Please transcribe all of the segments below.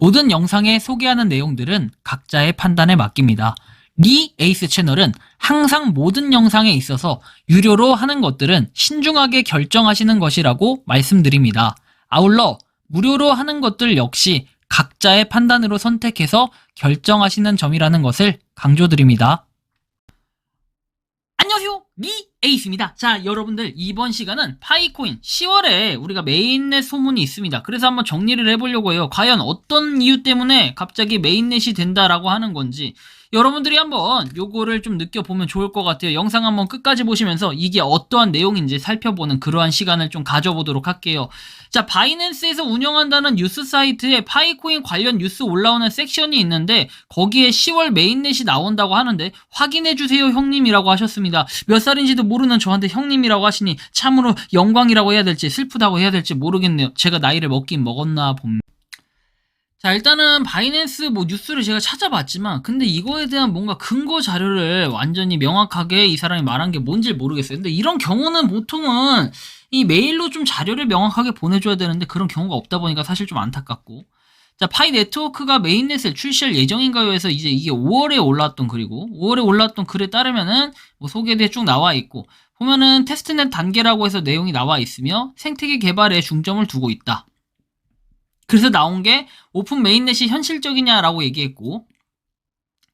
모든 영상에 소개하는 내용들은 각자의 판단에 맡깁니다. 리 에이스 채널은 항상 모든 영상에 있어서 유료로 하는 것들은 신중하게 결정하시는 것이라고 말씀드립니다. 아울러 무료로 하는 것들 역시 각자의 판단으로 선택해서 결정하시는 점이라는 것을 강조드립니다. 안녕하세요, 리 에이스입니다. 자, 여러분들 이번 시간은 파이코인 10월에 우리가 메인넷 소문이 있습니다. 그래서 한번 정리를 해보려고 해요. 과연 어떤 이유 때문에 갑자기 메인넷이 된다라고 하는 건지 여러분들이 한번 요거를 좀 느껴보면 좋을 것 같아요. 영상 한번 끝까지 보시면서 이게 어떠한 내용인지 살펴보는 그러한 시간을 좀 가져보도록 할게요. 자, 바이낸스에서 운영한다는 뉴스 사이트에 파이코인 관련 뉴스 올라오는 섹션이 있는데 거기에 10월 메인넷이 나온다고 하는데 확인해주세요 형님이라고 하셨습니다. 몇 살인지도 모르는 저한테 형님이라고 하시니 참으로 영광이라고 해야 될지 슬프다고 해야 될지 모르겠네요. 제가 나이를 먹긴 먹었나 봅니다. 자, 일단은 바이낸스 뉴스를 제가 찾아봤지만 근데 이거에 대한 뭔가 근거 자료를 완전히 명확하게 이 사람이 말한 게 뭔지 모르겠어요. 근데 이런 경우는 보통은 이 메일로 좀 자료를 명확하게 보내줘야 되는데 그런 경우가 없다 보니까 사실 좀 안타깝고. 자, 파이 네트워크가 메인넷을 출시할 예정인가요? 해서 이제 이게 5월에 올라왔던 글이고 5월에 올라왔던 글에 따르면은 소개에 쭉 나와 있고 보면은 테스트넷 단계라고 해서 내용이 나와 있으며 생태계 개발에 중점을 두고 있다. 그래서 나온 게 오픈 메인넷이 현실적이냐라고 얘기했고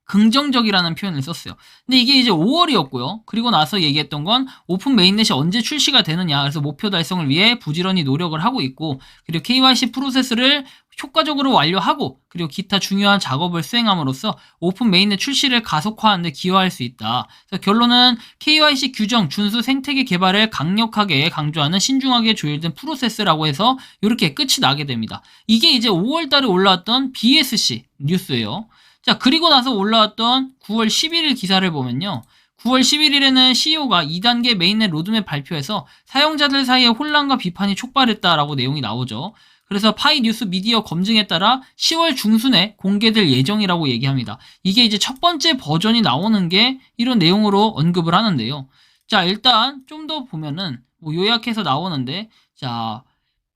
긍정적이라는 표현을 썼어요. 근데 이게 이제 5월이었고요. 그리고 나서 얘기했던 건 오픈 메인넷이 언제 출시가 되느냐. 그래서 목표 달성을 위해 부지런히 노력을 하고 있고 그리고 KYC 프로세스를 효과적으로 완료하고 그리고 기타 중요한 작업을 수행함으로써 오픈 메인넷 출시를 가속화하는 데 기여할 수 있다. 그래서 결론은 KYC 규정 준수 생태계 개발을 강력하게 강조하는 신중하게 조율된 프로세스라고 해서 이렇게 끝이 나게 됩니다. 이게 이제 5월 달에 올라왔던 BSC 뉴스예요. 자, 그리고 나서 올라왔던 9월 11일 기사를 보면요. 9월 11일에는 CEO가 2단계 메인넷 로드맵 발표해서 사용자들 사이에 혼란과 비판이 촉발했다라고 내용이 나오죠. 그래서 파이 뉴스 미디어 검증에 따라 10월 중순에 공개될 예정이라고 얘기합니다. 이게 이제 첫 번째 버전이 나오는 게 이런 내용으로 언급을 하는데요. 자, 일단 좀 더 보면은 요약해서 나오는데 자,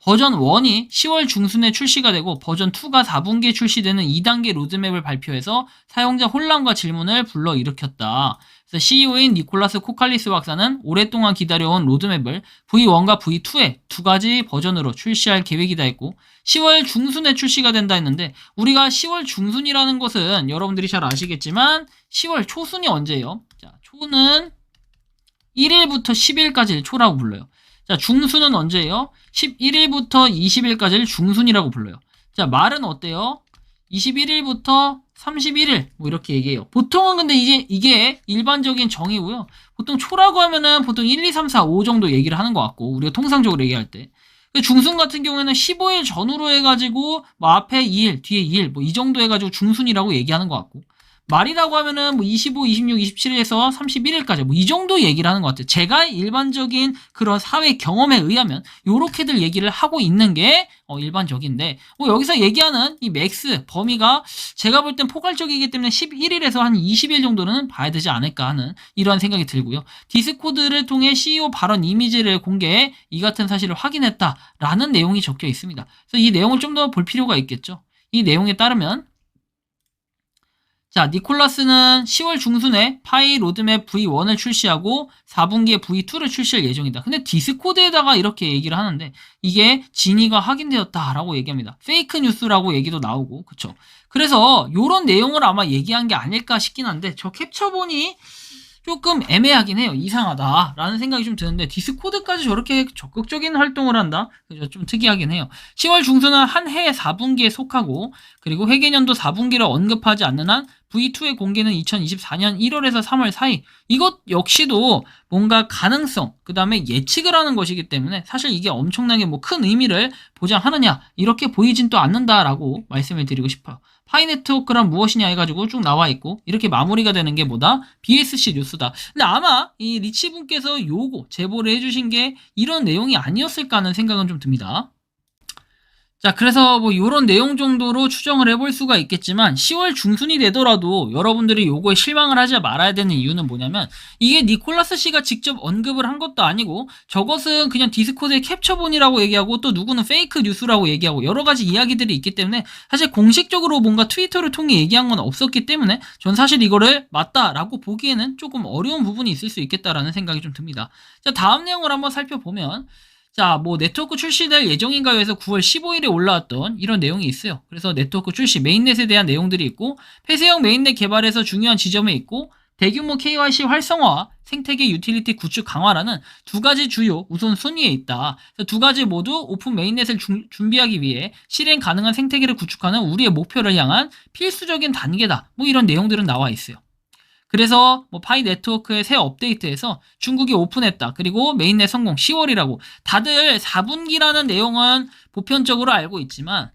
버전 1이 10월 중순에 출시가 되고 버전 2가 4분기에 출시되는 2단계 로드맵을 발표해서 사용자 혼란과 질문을 불러일으켰다. 그래서 CEO인 니콜라스 코칼리스 박사는 오랫동안 기다려온 로드맵을 V1과 V2의 두 가지 버전으로 출시할 계획이다 했고 10월 중순에 출시가 된다 했는데 우리가 10월 중순이라는 것은 여러분들이 잘 아시겠지만 10월 초순이 언제예요? 자, 초는 1일부터 10일까지를 초라고 불러요. 자, 중순은 언제예요? 11일부터 20일까지를 중순이라고 불러요. 자, 말은 어때요? 21일부터 31일 이렇게 얘기해요. 보통은 근데 이게 일반적인 정의고요. 보통 초라고 하면은 보통 1, 2, 3, 4, 5 정도 얘기를 하는 것 같고 우리가 통상적으로 얘기할 때 중순 같은 경우에는 15일 전후로 해가지고 앞에 2일, 뒤에 2일 이 정도 해가지고 중순이라고 얘기하는 것 같고 말이라고 하면은 25, 26, 27일에서 31일까지 이 정도 얘기를 하는 것 같아요. 제가 일반적인 그런 사회 경험에 의하면 요렇게들 얘기를 하고 있는 게 일반적인데 여기서 얘기하는 이 맥스 범위가 제가 볼 땐 포괄적이기 때문에 11일에서 한 20일 정도는 봐야 되지 않을까 하는 이러한 생각이 들고요. 디스코드를 통해 CEO 발언 이미지를 공개해 이 같은 사실을 확인했다라는 내용이 적혀 있습니다. 그래서 이 내용을 좀 더 볼 필요가 있겠죠. 이 내용에 따르면 자, 니콜라스는 10월 중순에 파이 로드맵 V1을 출시하고 4분기에 V2를 출시할 예정이다. 근데 디스코드에다가 이렇게 얘기를 하는데 이게 진위가 확인되었다라고 얘기합니다. 페이크 뉴스라고 얘기도 나오고 그쵸? 그래서 요런 내용을 아마 얘기한 게 아닐까 싶긴 한데 저 캡처본이 조금 애매하긴 해요. 이상하다라는 생각이 좀 드는데 디스코드까지 저렇게 적극적인 활동을 한다? 그죠? 좀 특이하긴 해요. 10월 중순은 한 해의 4분기에 속하고 그리고 회계년도 4분기를 언급하지 않는 한 V2의 공개는 2024년 1월에서 3월 사이. 이것 역시도 뭔가 가능성, 그 다음에 예측을 하는 것이기 때문에 사실 이게 엄청나게 큰 의미를 보장하느냐 이렇게 보이진 또 않는다라고 말씀을 드리고 싶어요. 파이 네트워크란 무엇이냐 해가지고 쭉 나와 있고 이렇게 마무리가 되는 게 뭐다? BSC 뉴스다. 근데 아마 이 리치 분께서 요거 제보를 해주신 게 이런 내용이 아니었을까 하는 생각은 좀 듭니다. 자, 그래서 뭐 요런 내용 정도로 추정을 해볼 수가 있겠지만 10월 중순이 되더라도 여러분들이 요거에 실망을 하지 말아야 되는 이유는 뭐냐면 이게 니콜라스 씨가 직접 언급을 한 것도 아니고 저것은 그냥 디스코드의 캡처본이라고 얘기하고 또 누구는 페이크 뉴스라고 얘기하고 여러 가지 이야기들이 있기 때문에 사실 공식적으로 뭔가 트위터를 통해 얘기한 건 없었기 때문에 전 사실 이거를 맞다라고 보기에는 조금 어려운 부분이 있을 수 있겠다라는 생각이 좀 듭니다. 자, 다음 내용을 한번 살펴보면 자, 뭐 네트워크 출시될 예정인가요 해서 9월 15일에 올라왔던 이런 내용이 있어요. 그래서 네트워크 출시, 메인넷에 대한 내용들이 있고 폐쇄형 메인넷 개발에서 중요한 지점에 있고 대규모 KYC 활성화, 생태계 유틸리티 구축 강화라는 두 가지 주요 우선 순위에 있다. 두 가지 모두 오픈 메인넷을 준비하기 위해 실행 가능한 생태계를 구축하는 우리의 목표를 향한 필수적인 단계다. 뭐 이런 내용들은 나와 있어요. 그래서 뭐 파이 네트워크의 새 업데이트에서 중국이 오픈했다. 그리고 메인넷 성공 10월이라고 다들 4분기라는 내용은 보편적으로 알고 있지만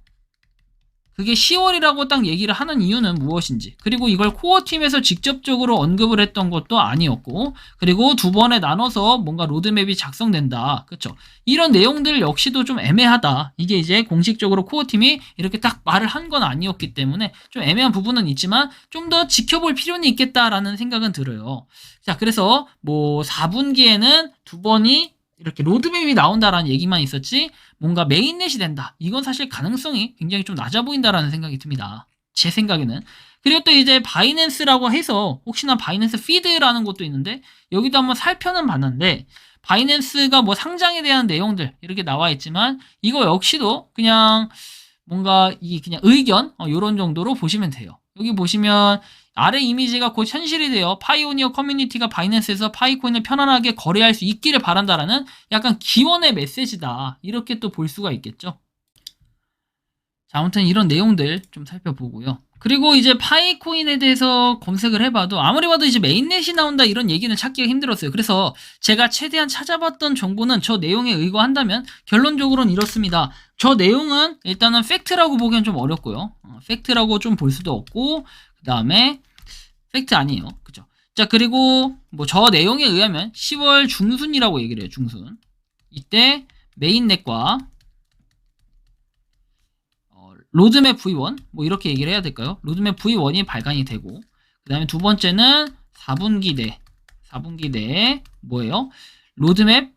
그게 10월이라고 딱 얘기를 하는 이유는 무엇인지, 그리고 이걸 코어팀에서 직접적으로 언급을 했던 것도 아니었고, 그리고 두 번에 나눠서 뭔가 로드맵이 작성된다. 그쵸? 이런 내용들 역시도 좀 애매하다. 이게 이제 공식적으로 코어팀이 이렇게 딱 말을 한 건 아니었기 때문에 좀 애매한 부분은 있지만 좀 더 지켜볼 필요는 있겠다라는 생각은 들어요. 자, 그래서 뭐 4분기에는 두 번이 이렇게 로드맵이 나온다라는 얘기만 있었지 뭔가 메인넷이 된다. 이건 사실 가능성이 굉장히 좀 낮아 보인다라는 생각이 듭니다. 제 생각에는. 그리고 또 이제 바이낸스라고 해서 혹시나 바이낸스 피드라는 것도 있는데 여기도 한번 살펴는 봤는데 바이낸스가 뭐 상장에 대한 내용들 이렇게 나와 있지만 이거 역시도 그냥 뭔가 이 그냥 의견 요런 정도로 보시면 돼요. 여기 보시면 아래 이미지가 곧 현실이 되어 파이오니어 커뮤니티가 바이낸스에서 파이코인을 편안하게 거래할 수 있기를 바란다라는 약간 기원의 메시지다. 이렇게 또 볼 수가 있겠죠. 자, 아무튼 이런 내용들 좀 살펴보고요. 그리고 이제 파이코인에 대해서 검색을 해봐도 아무리 봐도 이제 메인넷이 나온다 이런 얘기는 찾기가 힘들었어요. 그래서 제가 최대한 찾아봤던 정보는 저 내용에 의거한다면 결론적으로는 이렇습니다. 저 내용은 일단은 팩트라고 보기엔 좀 어렵고요. 팩트라고 좀 볼 수도 없고 그 다음에 팩트 아니에요. 그죠? 자, 그리고 뭐 저 내용에 의하면 10월 중순이라고 얘기를 해요. 중순. 이때 메인넷과 로드맵 V1 뭐 이렇게 얘기를 해야 될까요? 로드맵 V1이 발간이 되고 그 다음에 두 번째는 4분기 내에 뭐예요? 로드맵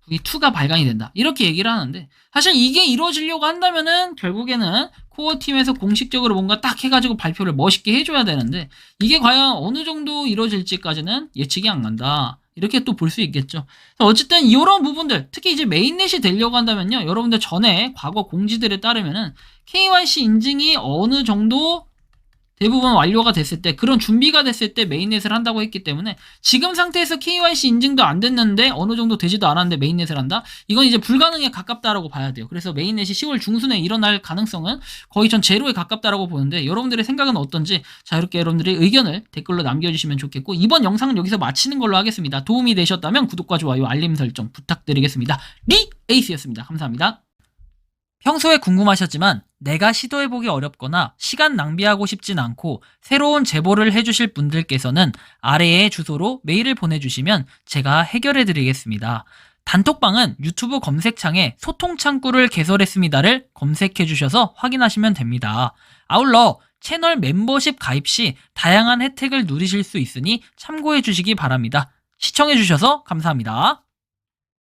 V2가 발간이 된다. 이렇게 얘기를 하는데 사실 이게 이루어지려고 한다면은 결국에는 코어팀에서 공식적으로 뭔가 딱 해가지고 발표를 멋있게 해줘야 되는데 이게 과연 어느 정도 이루어질지까지는 예측이 안 간다. 이렇게 또 볼 수 있겠죠. 어쨌든 이런 부분들 특히 이제 메인넷이 되려고 한다면요. 여러분들 전에 과거 공지들에 따르면은 KYC 인증이 어느 정도 대부분 완료가 됐을 때 그런 준비가 됐을 때 메인넷을 한다고 했기 때문에 지금 상태에서 KYC 인증도 안 됐는데 어느 정도 되지도 않았는데 메인넷을 한다? 이건 이제 불가능에 가깝다라고 봐야 돼요. 그래서 메인넷이 10월 중순에 일어날 가능성은 거의 전 제로에 가깝다라고 보는데 여러분들의 생각은 어떤지 자 이렇게 여러분들의 의견을 댓글로 남겨주시면 좋겠고 이번 영상은 여기서 마치는 걸로 하겠습니다. 도움이 되셨다면 구독과 좋아요 알림 설정 부탁드리겠습니다. 에이스였습니다. 감사합니다. 평소에 궁금하셨지만 내가 시도해보기 어렵거나 시간 낭비하고 싶진 않고 새로운 제보를 해주실 분들께서는 아래의 주소로 메일을 보내주시면 제가 해결해드리겠습니다. 단톡방은 유튜브 검색창에 소통창구를 개설했습니다를 검색해주셔서 확인하시면 됩니다. 아울러 채널 멤버십 가입 시 다양한 혜택을 누리실 수 있으니 참고해주시기 바랍니다. 시청해주셔서 감사합니다.